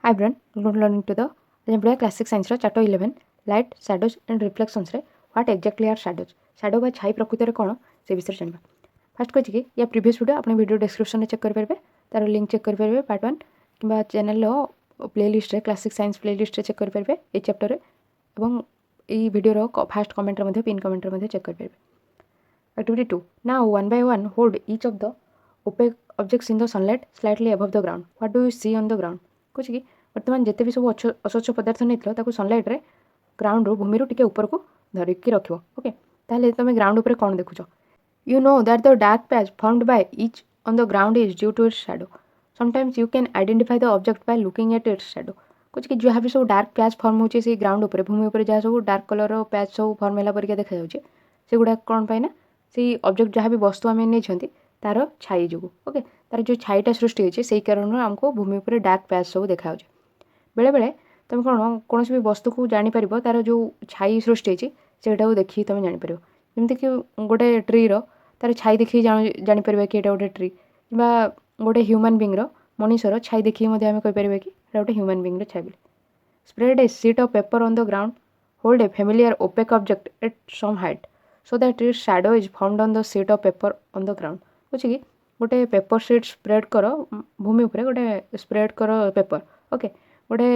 Hi everyone, welcome to learning to the पढ़िया classic science chapter 11 light shadows and reflections रे what exactly are shadows shadow बा छाई प्रकृति रे कोन से विषय जानबा। फर्स्ट कहछि कि या प्रीवियस वीडियो आपने वीडियो डिस्क्रिप्शन में चेक कर परबे, तार लिंक चेक कर परबे पार्ट 1 किबा चैनल रो प्लेलिस्ट रे क्लासिक साइंस प्लेलिस्ट रे चेक कर परबे ए चैप्टर रे एवं ए वीडियो रो फर्स्ट कमेंट रे मध्ये पिन कमेंट रे मध्ये चेक कर परबे। Activity 2 now one by one hold each of the opaque objects in the sunlight slightly above the ground. What do you see on the ground? कुछ कि वर्तमान जिते भी सब अस्वच्छ पदार्थ नहीं सनलाइट रे ग्राउंड रू भूमि टिके ऊपर को धरिकी रख ओके ताहले तुम ग्राउंड ऊपर कौन देखुच you know that the dark patch formed by each on the ground is due to its shadow sometimes you can identify the object by looking at its shadow कुछ कि जहाँ भी सब डार्क पैच फॉर्म होची से ground ऊपर भूमि ऊपर जहाँ सब डार्क कलर पैच सब फॉर्म होला परिका देखा जाउची से गुडा कोन पाई ना से ऑब्जेक्ट जहाँ भी वस्तु आम नहीं तार छाई जो ओके तार जो छाईटा सृष्टि होती से कारण आमको भूमि उपर डार्क पैच सब देखा बेले बेले तुम कौन कौन भी वस्तु को जापर तार जो छाई सृष्टि होता देखिए तुम जापर जमीक कि गोटे ट्रीर तार छाई देखिए जापर कि गोटे ट्री कि गोटे ह्यूमन बीइंग मनीषर छाई देखिए आम कहीपर कि गोटे ह्यूमन बीइंग छाई बोली। Spread a sheet of paper on the ground hold a familiar opaque object at some height so that its shadow is found on the sheet of paper on the ground बुझे कि गोटे paper sheet spread कर भूमि उपर गोटे spread कर paper okay गोटे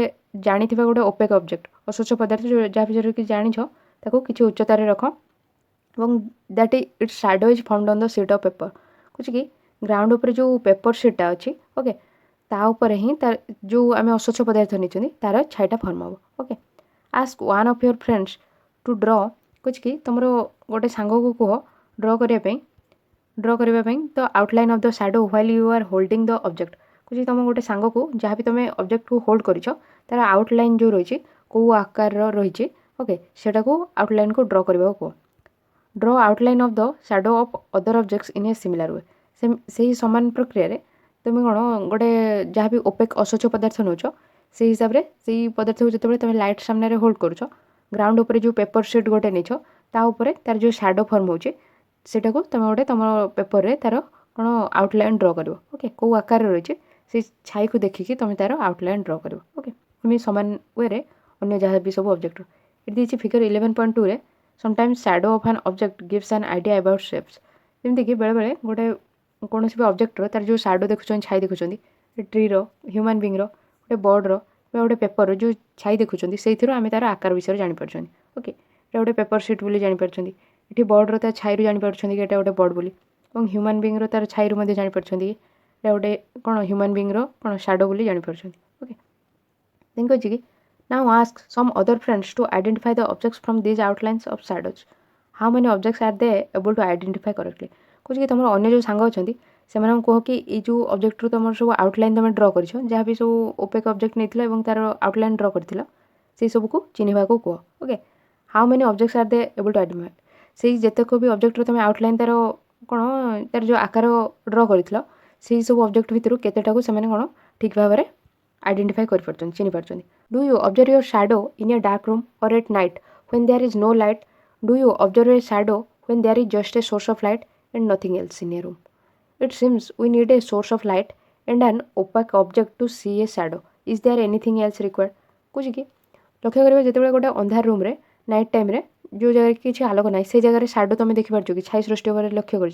जानी गोटे ओपेक ऑब्जेक्ट अस्वच्छ पदार्थ जहाँ भी कि जानिछ ताको किसी उच्चतार रख और that its shadow is found on the sheet of paper कुछ कि ग्राउंड उपर जो पेपर सीटा अच्छी ओके तापर ही तार जो आम अस्वच्छ पदार्थ नहीं तार छाईटा फॉर्म हम okay ask one of your friends to draw कुछ कि तुम गोटे सांग को कह ड्र करने the outline of the shadow while you are holding the object कुछ तुम गोटे सांग को जहाँ भी तुम ऑब्जेक्ट को होल्ड कर तार आउटलाइन जो रही कौ आकार रही ओके सेटा को आउटलाइन को ड्र करने को ड्र outline of the shadow of other objects in a similar way से सामान प्रक्रिया तुम कौन गोटे जहाँ भी ओपेक अस्वच्छ पदार्थ नौ से हिसाब से पदार्थ को जो तुम लाइट सामने होल्ड करुच ग्राउंड उपर जो पेपर सीट गोटे नहीं तार जो शैडो फॉर्म होचे सेटा को तुम गोटे तुम पेपर रे तार कौन आउटलाइन ड्र कर ओके कौ आकार रही से छाई को देखिकी तुम तार आउटलाइन ड्र कर ओके तुम सामान वे अन्य जहाँ भी सब ऑब्जेक्ट ये फिगर 11.2 रे sometimes shadow of an object gives an idea about shapes जमीक कि बेले बेले गोटे कौन भी ऑब्जेक्टर तार जो शैडो देखुं छाई देखुं ट्रीर ह्यूमन बीइंग गोटे बर्डर गोटे पेपर जो छाई देखुं से आम तार आकार विषय जापर ओके गोटे पेपर सीट बोली जापर ये बर्डर तार छाई जापर कि एटा गोटे बर्ड बोली और ह्यूमन बीइंग तार छाई जापर गोटे कौन ह्यूमन बीइंग कौन शैडो बोली जापर ओके देन कह कि now ask some other friends to identify the objects from these outlines of shadows how many objects are they able to identify correctly कुछ कि तुम अन्य जो सांग अच्छा से कह कि ये जो ऑब्जेक्ट तुम सब आउटलाइन तुम ड्र कर जहाँ भी सब ओपेक ऑब्जेक्ट नहीं तार आउटलाइन ड्र कर से सब को चिन्हवा को कह okay how many objects are they able to identify से जितेक भी ऑब्जेक्ट तुम आउटलाइन तार कौन तार जो आकार ड्र कर सब ऑब्जेक्ट भितर केतेटा को कौन ठीक भाव में आइडेंटिफाई कर चिन्ह पार्टी do you observe your shadow in a dark room और at night when there is no light do you observe a shadow when there is just a source of light and nothing else in a room it seems we need a source of light and an opaque object to see a shadow is there anything else required कुछ कि लक्ष्य करेंगे जिते गोटे अंधार room रे night time रे जो जगह किसी आलोक ना से जगह शैडो तुम देखिपार कि छाई सृष्टि होकर लक्ष्य कर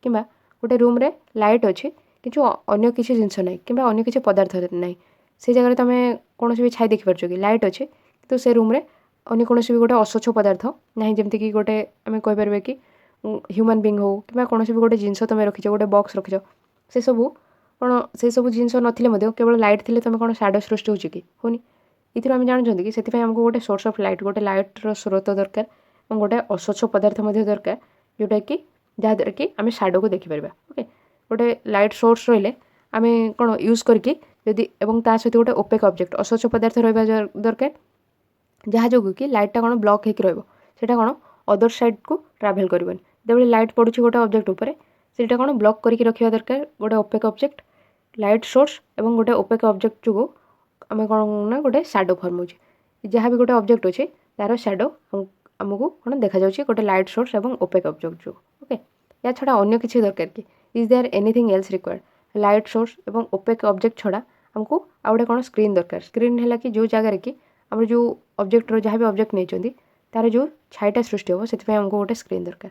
कि गोटे रूम रे लाइट अच्छी कि अन्य किसी जिनस ना कि अन्य किसी पदार्थ ना से जगह तुम कौन भी छाई देखिपार कि लाइट अच्छे तो से रूम रे अन्य कौन भी गोटे अस्वच्छ पदार्थ ना जमीक कि गोटे आम कहीपर कि ह्यूमन बीइंग हो कि कौन भी गोटे जिनस तुम रखिच गोटे बॉक्स रखिच से सबू कौन से सब जिनस ना केवल लाइट थी तुम कौन शैडो सृष्टि हो कि होनी ये आम जानते कि से आमको गोटे सोर्स ऑफ लाइट गोटे लाइट्र स्रोत दरकार और गोटे अस्वच्छ पदार्थ दरकार जोटा कि जहाँद्वारा कि आम शैडो को देखिपर ओके गोटे लाइट सोर्स रही आम कौन यूज करके जदि एवं ता सहित गोटे ओपेक ऑब्जेक्ट अस्वच्छ पदार्थ रहा दरकार जहाँ जो कि लाइटा कौन ब्लॉक होकर रहा कौन अदर साइड को ट्राभेल करनी जब लाइट पड़ू गोटे ऑब्जेक्ट उपर से कौन ब्लॉक करके रखा दरकार गोटे ओपेक ऑब्जेक्ट लाइट सोर्स और गोटे ओपेक ऑब्जेक्ट जो आम कौन ना गोटे शैडो फॉर्म हो जहाँ भी गोटे ऑब्जेक्ट अच्छे तार शैडो आमको कौन देखा गोटे लाइट सोर्स और ओपेक ऑब्जेक्ट जो ओके या छड़ा अन्य किसी दरकार कि is there anything else required light source और ओपेक ऑब्जेक्ट छड़ा आमको आ गोटे कौन स्क्रीन दरकार स्क्रीन है कि जो जगार कि आम जो ऑब्जेक्टर जहाँ भी ऑब्जेक्ट नहीं तार जो छाईटा सृष्टि हम से आमको गोटे स्क्रीन दरकार।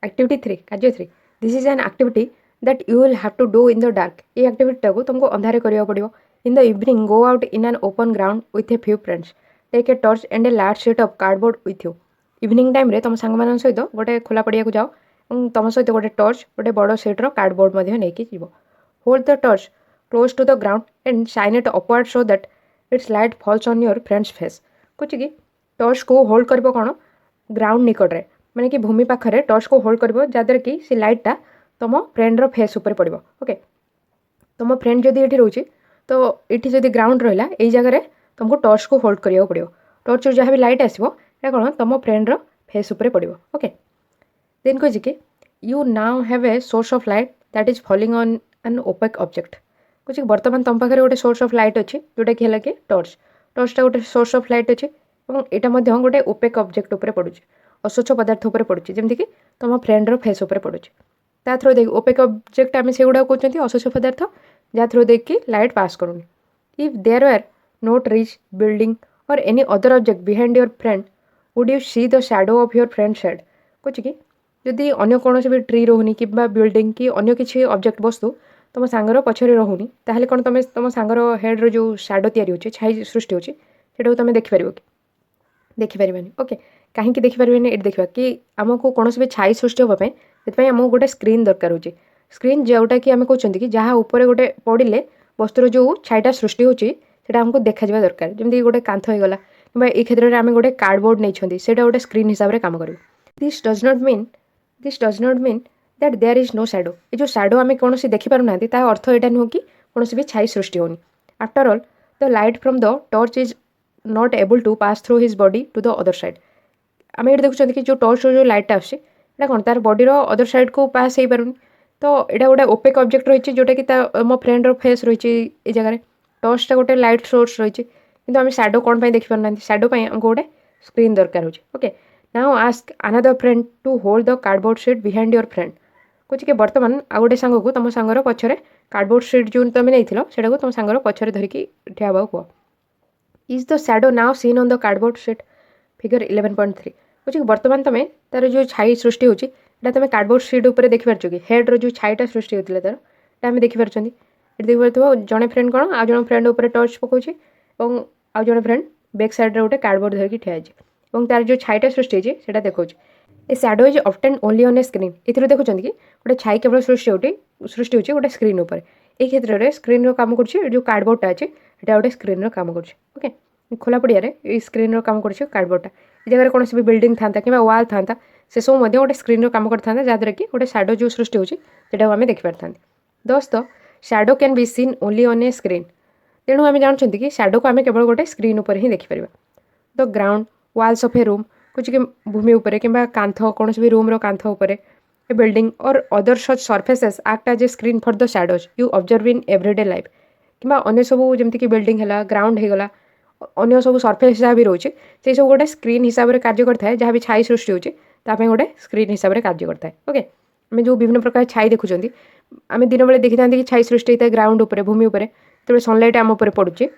एक्टिविटी 3 कार्य 3 this is an activity that you will have to do in the dark. ये एक्टिविटी को तुमको अंधारे करिया पड़ियो। In the evening go out in an open ground with a few friends take a torch and a large sheet of cardboard with you. Evening time रे तुम सांग मान सहित गोटे खोला पड़िया को जाओ और तुम सहित गोटे टॉर्च गोटे बड़ शीट्र कार्डबोर्ड नहीं जीव। Hold the torch close to the ground and shine it upward so that its light falls on your friends face. कुछ कि टॉर्च को होल्ड कर कौन ग्राउंड निकट में माने कि भूमि पाखे टॉर्च को होल्ड कर जहाँद्वारा कि से लाइटा तुम फ्रेंड्र फेस उपर पड़ो। ओके तुम फ्रेंड जदि ये रोचे तो ये जब ग्राउंड रहा यही जगह तुमको टॉर्च को होल्ड करा पड़ो। टॉर्च जहाँ भी लाइट आसो कौन तुम फ्रेंड्र फेस उपर पड़ो। ओके देन कह कि you now have a source of light that is falling on an opaque object. कुछ बर्तमान तुम पाखे गोटे सोर्स ऑफ लाइट अच्छे जोटा कि है कि टॉर्च टॉर्चटा गोटे सोर्स ऑफ लाइट अच्छे और यहाँ गोटे ओपेक ऑब्जेक्ट उपर पड़ू अस्वच्छ पदार्थ उपर पड़ुछि जमीक तुम फ्रेंड्र फेस उपर पड़ुछि ता थ्रू देख ओपेक ऑब्जेक्ट आम से गुड़ा कहते अस्वच्छ पदार्थ जहाँ थ्रू देखिए लाइट पास करूनी। If there are no trees building और any other object behind your friend would you see the shadow of your friend shade. कुछ कि जदि अन्य कौन भी ट्री रोनी कि बिल्डिंग कि अन्य किसी ऑब्जेक्ट वस्तु तुम सांगर पछरे रोनी ताहले कौन तुम तुम सांगर हेड्र जो शैडो तैयारी होछि छाई सृष्टि होछि सेटा तुम देखिपार कि देखिपारे। ओके कहीं देखिपारे ये देखा कि आमको कौन भी छाई सृष्टि होगापी से आमको गोटे स्क्रीन दरकार होची। स्क्रीन जोटा कि आम कहते कि जहाँ उपर गोटे पड़े वस्तुर जो छाईटा सृष्टि होची आमको देखा दरकार जमी गोटे कांथ हो गला कि ये क्षेत्र में आम गोटे कार्डबोर्ड नहीं से गोटे स्क्रीन हिसाब से कम कर। This does not mean that there is no shadow. ये जो शैडो आम कौन देखिपार ना अर्थ यहाँ नुह कि कौन भी छाई सृष्टि होनी। After all the light from the torch is not able to pass through his body to the other side. आम ये देखुं कि जो टॉर्च जो लाइटा आसे कौन तार बॉडीर अदर साइड को पास हो पार तो यहाँ गोटे ओपेक ऑब्जेक्ट रही जोटा कि मो फ्रेंड्र फेस रही ये जगह टॉर्चटा गोटे लाइट सोर्स रही कि आम शैडो कौन देखिपार ना शैडो आमको गोटे स्क्रीन दरकार हो। Okay now ask another friend to hold the cardboard sheet behind your friend. कुछ कि बर्तमान आ गोटे सांग को तुम सांगर पछरे कार्डबोर्ड शीट जो तुम नहीं से तुम सांगर पछरे धरिकी ठिया कह। Is the shadow now seen on the cardboard sheet figure 11.3। कुछ बर्तमान तुम तार जो छाई सृष्टि होची तुम कार्डबोर्ड शीट उपर देखिपार कि हेड्र जो छाईटा सृष्टि होता तार आम देखिपार देखिए जड़े फ्रेंड कौन आ जन फ्रेंड उपर टॉर्च पकाउछि और आउ जड़े फ्रेंड बैक साइड रे गोटे कार्डबोर्ड धरिकी ठिया और तार जो छाईटा सृष्टि होची सेटा देखौछि। A shadow is often only on a screen. ये देखुं कि गोटे छाई केवल सृष्टि होची गोटे स्क्रीन उपर ये क्षेत्र में स्क्रीन काम कर जो कार्डबोर्डटा अच्छे यहाँ गोटे स्क्रीन काम कर। ओके खोला पड़िया स्क्रीन काम कर कार्डबोर्डटा जगह कौन भी बिल्डिंग था कि वाल था से सब गोटे स्क्रीन काम करता जहाँद्वारा कि गोटे शैडो जो सृष्टि होता आम देखिपार था। दस the shadow can be seen only on a screen. तेणु आम जानते कि शैडो को आम केवल गोटे स्क्रीन उपर ही देखिपर। The ground walls of a room कुछ कि भूमि उपर कि कांथ कौन भी रूम कांथ उपर ए बिल्डिंग और other such surfaces act as a screen for the shadows you observe in everyday life कि अन्य सब जमीक बिल्डिंग है ग्राउंड होगला अन्य सब सर्फेस जहाँ भी रोचे से सब गोटे स्क्रीन हिसाब से कार्य करता है जहाँ भी छाई सृष्टि होचे गोटे स्क्रीन हिसाब से कार्य करता है। ओके आम जो विभिन्न प्रकार छाई देखुं आम दिन बेले देखी था कि छाई सृष्टि होता है ग्राउंड उपर भूमि उपर जो सनलाइट आम उपर पड़ुचे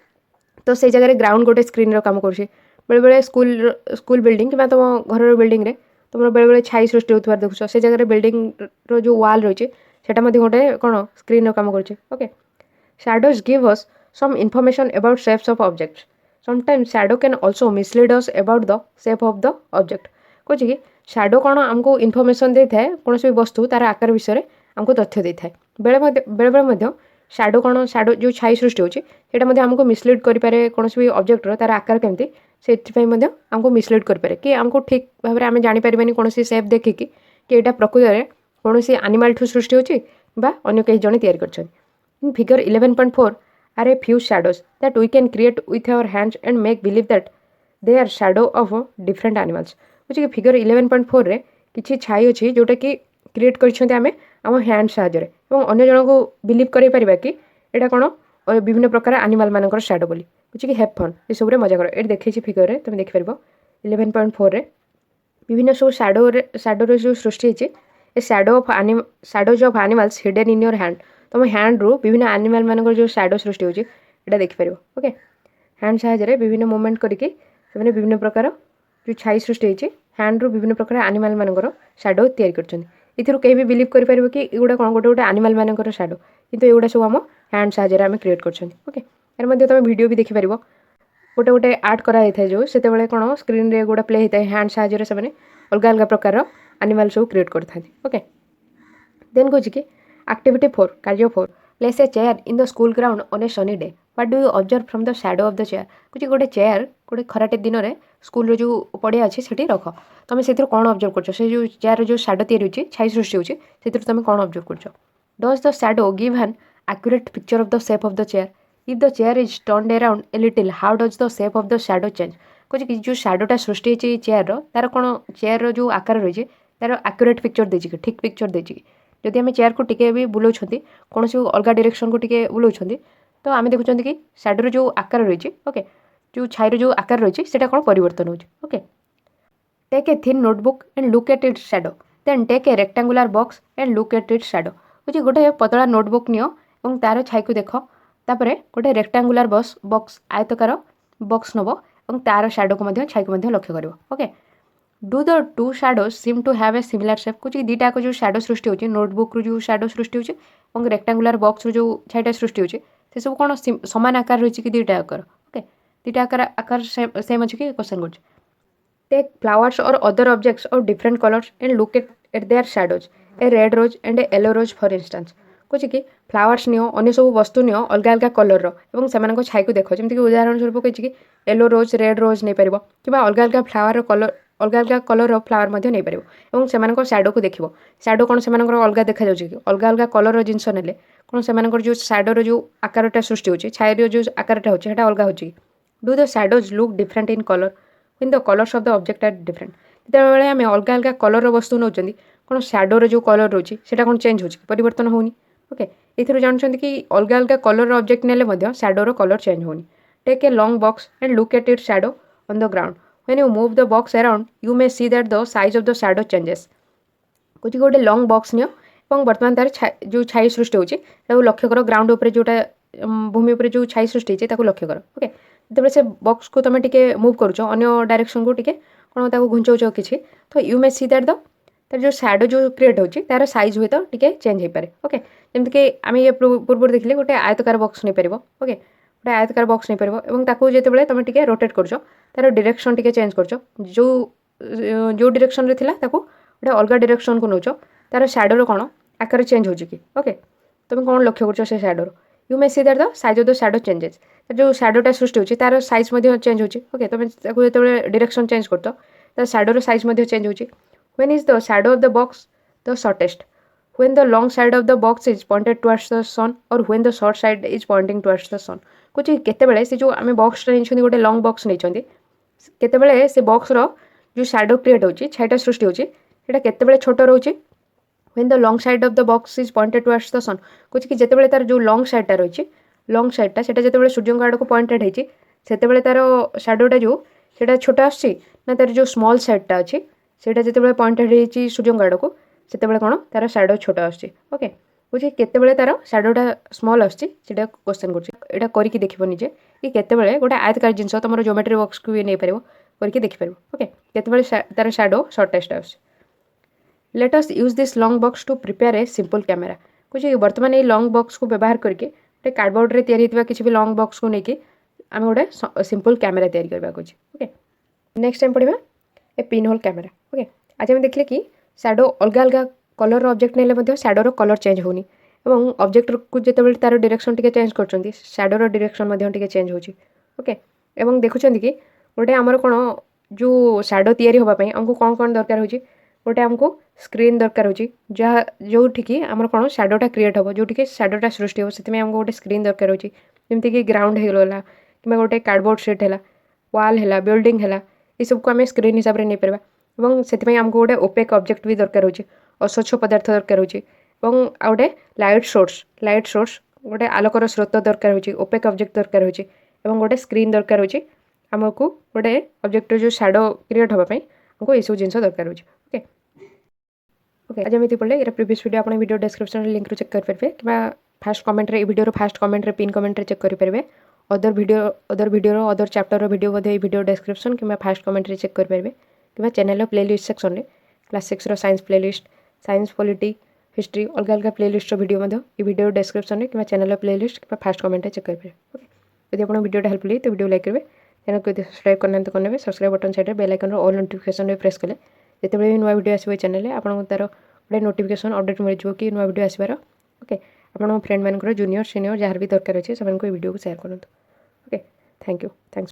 तो से जगह ग्राउंड गोटे स्क्रीन काम कर बेले बेले स्कूल बिल्डिंग कि तुम घर बिल्डिंग रे तुम बेले बेले छाई सृष्टि होता देखुच से जगह बिल्डिंग जो वाल रही है गोटे कौन स्क्रीन काम कर। Okay shadows give us some information about shapes of objects sometimes shadow can also mislead us about the shape of the object. कहे कि शैडो कौन आमको इनफॉरमेशन दे थाए कौन भी वस्तु तार आकार विषय में आमको तथ्य दे थाए बेले बेले शैडो कौन शैडो जो छाई सृष्टि होता आमको मिसलीड करें कौन भी ऑब्जेक्टर तार आकार केमती से आमको मिसलीड करें कि आमको ठीक भाव में आम जापर कौन सेप देखिकी कि यहाँ प्रकृत में कौन सी एनिमल ठू सृष्टि होन्य कई जन तैयारी कर। Figure 11.4 are a few shadows that we can create with our hands and make believe that they are shadow of different animals। बुझे फिगर 11.4 रे किछि छाई अछि जोटा कि क्रिएट करछन्ते आमे हम हैंड साहाय्य और अन्य जन को बिलीव करै परिबा कि एटा कोन विभिन्न प्रकार एनिमल मानकर शैडो बोली बुझे कि हैव फन ए सब रे मजा कर ए देखै छी फिगर रे तुम देखि परबो 11.4 रे विभिन्न सब शैडो रे जो सृष्टि अछि a shadows of animals hidden in your hand तुम हैंड रु विभिन्न एनिमल मान जो शैडो सृष्टि होची एटा देखि परिबो। ओके हैंड साहाय्य विभिन्न मूवमेंट करके से विभिन्न प्रकार जो छाई सृष्टि होती हैंड रु विभिन्न प्रकार एनिमल मानकर शैडो तैयारी करछन। इथिरु कहीं भी बिलीव करि परिबो कि एगुडा कोन गोटे गोटे एनिमल मानकर शैडो किंतु एगुडा सब हम हैंड साहाय्य आम क्रिएट करछन। ओके यार मध्ये तुम वीडियो भी देखि परिबो गोटे गोटे आर्ट करा थाए जो से कौन स्क्रीन रे गोटा प्ले होता है हैंड साहाय्य से अलग अलग प्रकार एनिमल सब क्रिएट करते। ओके देन कौन कि एक्टिविटी 4 कार्य 4 place a chair in the school ground on A sunny day what do you observe from the shadow of the chair कुछ गोटे चेयर गोटे खराटे दिन में स्कूल जो पड़िया अच्छी से रख तुम से कौन ऑब्जर्व कर जो चेयर जो शैडो तैयारी होची छाई सृष्टि होची से तुम कौन ऑब्जर्व कर does the shadow give an accurate picture of the shape of the chair if the chair is turned around a little how does the shape of the shadow change कुछ कि जो शैडोटा सृष्टि होती चेयर तार कौन chair जो आकार रही तार एक्यूरेट पिक्चर देछि कि ठीक पिक्चर देछि कि जदि आम चेयर को टिके भी बुलाऊँ कौन से अलग डायरेक्शन को टिके बुलाऊँ तो आम देखुं कि शैडोर जो आकार रही ओके जो छाईर जो आकार रही है कौन परिवर्तन हो। Okay take a thin notebook and look at its shadow then take a rectangular box and look at its shadow कुछ गोटे पतला नोटबुक नियो और तार छाई को देख तापर गोटे रेक्टांगुलर बॉक्स आयतकार बॉक्स नब और तार शैडो को छाई को लक्ष्य कर। Okay do the two shadows seem to have a similar shape कुछ दीटा को जो शैडो सृष्टि होची नोटबुक रू जो शैडो सृष्टि होची और रेक्टांगुलर बॉक्स रू जो छाईटा सृष्टि होची से सब कौन समान आकार रही कि दीटा आकार। ओके दीटा आकार सेम अच्छे कि क्वेश्चन कर टेक फ्लावर्स और other objects of different colours and look at their shadows a red rose and a yellow rose for instance कुछ कि फ्लावर्स नियो अन्य सब वस्तु नियो अलग अलग कलर और से छाई को देख जमीक उदाहरण स्वरूप कही कि येलो रोज रेड रोज नहीं पार कि अलग अलग फ्लावर कलर अलग अलग कलर फ्लावर नहीं पार और से शैडो को देख शैडो कौन से अलग देखा जाऊँगी कि अलग अलग कलर जिनस ने कौन से जो शैडोर जो आकारटा सृष्टि होची छाईर जो आकारटा होची सेटा अलग होची do the shadows look different in colour when the colours of the object are different जिते आम अलग अलग कलर वस्तु नौ कौन शैडोर जो कलर रोची सेटा कौन चेंज होची परिवर्तन होनी। ओके ये जानते कि अलग अलग कलर ऑब्जेक्ट नेले शैडोर कलर चेंज होनी take a long box and look at its shadow on the ground when you move the box around you may see that the size of the shadow changes कुछ गोटे long box neo और बर्तमान तार जो छाई सृष्टि होची लक्ष्य कर ग्राउंड उपर जोटा भूमि उपर जो छाई सृष्टि होची लक्ष्य कर। ओके जो से बॉक्स को तुम टिके मूव करुच अन्य डायरेक्शन को टिके कौन घुंचाऊच किसी तो you may see that the तार जो शैडो जो क्रिएट होची तार साइज हुए तो टिके चेंज हो पारे। ओके जमीक आम ये पूर्व देखिले गोटे आयतकार बॉक्स नहीं पार। ओके गोटे आयतकार बॉक्स नहीं पार जो तुम टिके रोटेट करुच तार डायरेक्शन टिके चेंज करुच जो डायरेक्शन रे थिला ताको गोटे अलग डायरेक्शन को नौच तार शैडोर कौन आकार चेंज हो। ओके तुम कौन लक्ष्य कर से शैडोर you may see that the size of the shadow changes जो शैडोटा सृष्टि होची तार साइज चेंज हो। ओके तुम जो डायरेक्शन चेंज कर तार शैडोर साइज चेंज हो। When is the shadow of the box the shortest when the long side of the box is pointed towards the sun और when the short side is pointing towards the sun कुछ केतेबेले से जो आम box नहीं गोटे long box नहीं केतेबेले से बॉक्स रो जो शैडो क्रिएट होची छाईटा सृष्टि होची सेटा केतेबेले छोट रोची when the long side of the box is pointed towards the sun कुछ कि जेतेबेले तार जो लॉन्ग साइडटा रही लॉन्ग साइडटा सेटा जेतेबेले सूर्यंक आड़ को पॉइंटेड होची सेतेबेले तार शैडोटा जो सेटा छोट आछी ना तार जो स्मॉल साइडटा अच्छी सेटा जेतेबेले पॉइंटेड होची सूर्यंक आड़ को सेतेबेले कौन तार शैडो छोट आछी। ओके बुझे केतेबेले तार शैडोटा स्मॉल आछी सेटा क्वेश्चन करछि एटा करिकि देखिबो निजे कि केतेबेले गोटे आयतकार जिंस तमरो ज्योमेट्री बॉक्स को भी नहीं पारिबो करिकि देखि पारिबो। ओके केतेबेले तार शैडो शॉर्टेस्ट आछी let us use this long box to prepare a simple camera कुछ बर्तमान ये लॉन्ग बॉक्स को व्यवहार करके गोटे कार्डबोर्ड रे तैयारी होइतिबा किछि भी लॉन्ग बॉक्स को लेकिन आम गोटे सिंपल कैमेरा तैयारी करबा कुछ। ओके नेक्स्ट टाइम पढ़िबा ए पिन होल कैमेरा। ओके आज हम देखले कि शैडो अलग अलग कलर ऑब्जेक्ट नेले शैडोर कलर चेंज होनी और ऑब्जेक्ट को जितेबाला तार डायरेक्शन टिके चेंज कर शैडोर डायरेक्शन टिके चेंज होची। ओके एवं देखुं कि गोटे आमर कौन जो शैडो तैयारी होगापी आमको कौन कौन दरकार होची गोटे आमको स्क्रीन दरकार होची जहाँ जोठिकी आमर कौन शैडोटा क्रिएट हो जोटि शैडोटा सृष्टि हो से आमको गोटे स्क्रीन दरकार होची जमीक ग्राउंड होगा कि गोटे कार्डबोर्ड शीट है वाल है बिल्डिंग है ये सबको आम स्क्रीन हिसाब से नहीं पार और से आमको गोटे ओपेक ऑब्जेक्ट भी दरकार होची अस्वच्छ पदार्थ दरकार होची और गोटे लाइट सोर्स गोटे आलोकर स्रोत दरकार होची ओपेक ऑब्जेक्ट दरकार होची और गोटे स्क्रीन दरकार होची आमको गोटे ऑब्जेक्ट जो शैडो क्रिएट होगापी हमको ये सब जिन दरकार होची। ओके आज एमती पढ़ले यार प्रीवियस वीडियो आप वीडियो डिस्क्रिप्शन लिंक रू चेक कर पारे कि फास्ट कमेंट रे वीडियो फास्ट कमेंट रे पिन कमेंट रे चेक करेंगे other video other chapter video बोधे वीडियो डिस्क्रिप्शन कि फास्ट कमेंट रे चेक करेंगे कि चैनल प्लेलिस्ट सेक्शन में class 6 science playlist science polity history अलग अलग प्लेलिस्ट वीडियो वीडियो डिस्क्रिप्शन में कि चैनल प्लेलिस्ट कि फास्ट कमेंट चेक करेंगे ओके यदि आप वीडियो हेल्पफुल तो वीडियो लाइक करेंगे चैनल को सब्सक्राइब करना तो करने subscribe button side bell icon all notification press कले जिते भी नुआ वीडियो आसो चैनल आपको तार गोटे नोटिफिकेशन अपडेट मिल कि नुआ वीडियो आसबार ओके आप फ्रेंड मान जूनियर सीनियर जहाँ भी दरकार अच्छे से वीडियो को शेयर करूँ ओके थैंक यू थैंक्स।